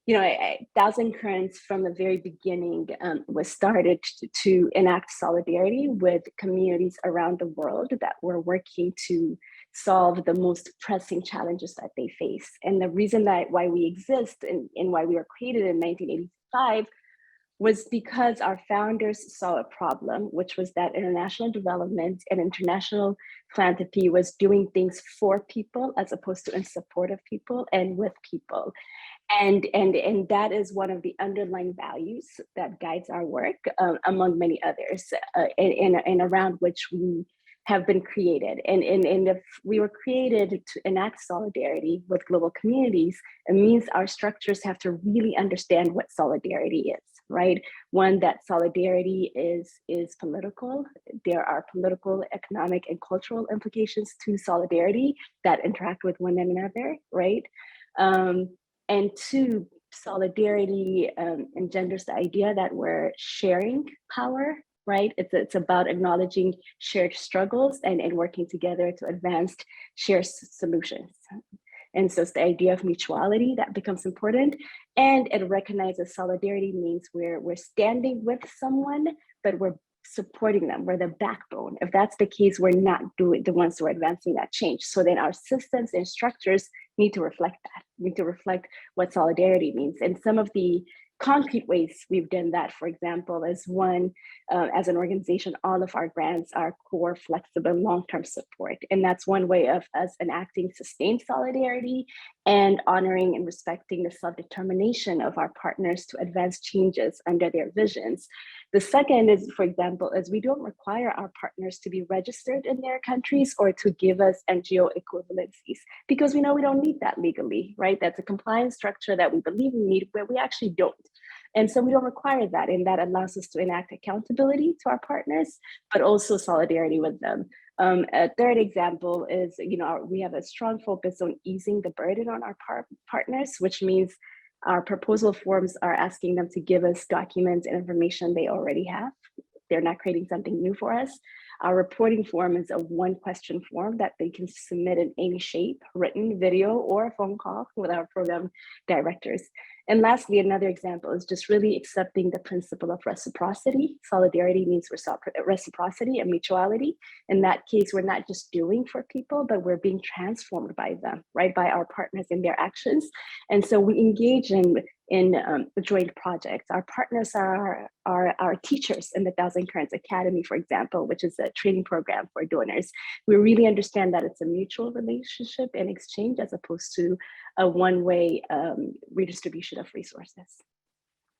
Thousand Currents from the very beginning was started to enact solidarity with communities around the world that were working to solve the most pressing challenges that they face. And the reason that why we exist and why we were created in 1985 was because our founders saw a problem, which was that international development and international philanthropy was doing things for people as opposed to in support of people and with people. And that is one of the underlying values that guides our work, among many others, and around which we have been created. And if we were created to enact solidarity with global communities, it means our structures have to really understand what solidarity is, right? One, that solidarity is political. There are political, economic, and cultural implications to solidarity that interact with one another, right? And two, solidarity engenders the idea that we're sharing power, right? It's about acknowledging shared struggles and working together to advance shared solutions. And so it's the idea of mutuality that becomes important. And it recognizes solidarity means we're standing with someone, but we're supporting them. We're the backbone. If that's the case, we're not doing the ones who are advancing that change. So then our systems and structures need to reflect that, need to reflect what solidarity means. And some of the concrete ways we've done that, for example, is one, as an organization, all of our grants are core, flexible, long-term support. And that's one way of us enacting sustained solidarity and honoring and respecting the self-determination of our partners to advance changes under their visions. The second is, for example, is we don't require our partners to be registered in their countries or to give us NGO equivalencies, because we know we don't need that legally, right? That's a compliance structure that we believe we need, but we actually don't. And so we don't require that, and that allows us to enact accountability to our partners, but also solidarity with them. A third example is, we have a strong focus on easing the burden on our partners, which means our proposal forms are asking them to give us documents and information they already have. They're not creating something new for us. Our reporting form is a one question form that they can submit in any shape, written, video, or a phone call with our program directors. And lastly, another example is just really accepting the principle of reciprocity. Solidarity means reciprocity and mutuality. In that case, we're not just doing for people, but we're being transformed by them, right? By our partners in their actions. And so we engage in joint projects. Our partners are our teachers in the Thousand Currents Academy, for example, which is a training program for donors. We really understand that it's a mutual relationship and exchange as opposed to a one-way redistribution of resources.